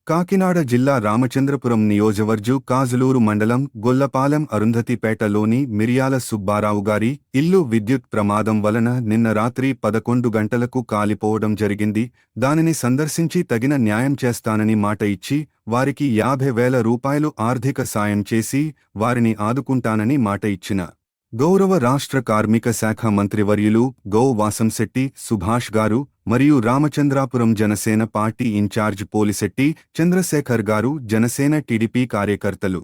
కాకినాడ జిల్లా రామచంద్రపురం నియోజకవర్గం కాజులూరు మండలం గొల్లపాలెం అరుంధతిపేటలోని మిరియాల సుబ్బారావు గారి ఇల్లు విద్యుత్ ప్రమాదం వలన నిన్న రాత్రి 11 గంటలకు కాలిపోవడం జరిగింది. దానిని సందర్శించి తగిన న్యాయం చేస్తానని మాట ఇచ్చి వారికి 50,000 రూపాయలు ఆర్థిక సాయం చేసి వారిని ఆదుకుంటానని మాట ఇచ్చిన గౌరవ రాష్ట్ర కార్మిక శాఖ మంత్రివర్యులు గౌ వాసంశెట్టి సుభాష్ గారు మరియు రామచంద్రాపురం జనసేన పార్టీ ఇన్ఛార్జ్ పోలిశెట్టి చంద్రశేఖర్ గారు జనసేన టీడీపీ కార్యకర్తలు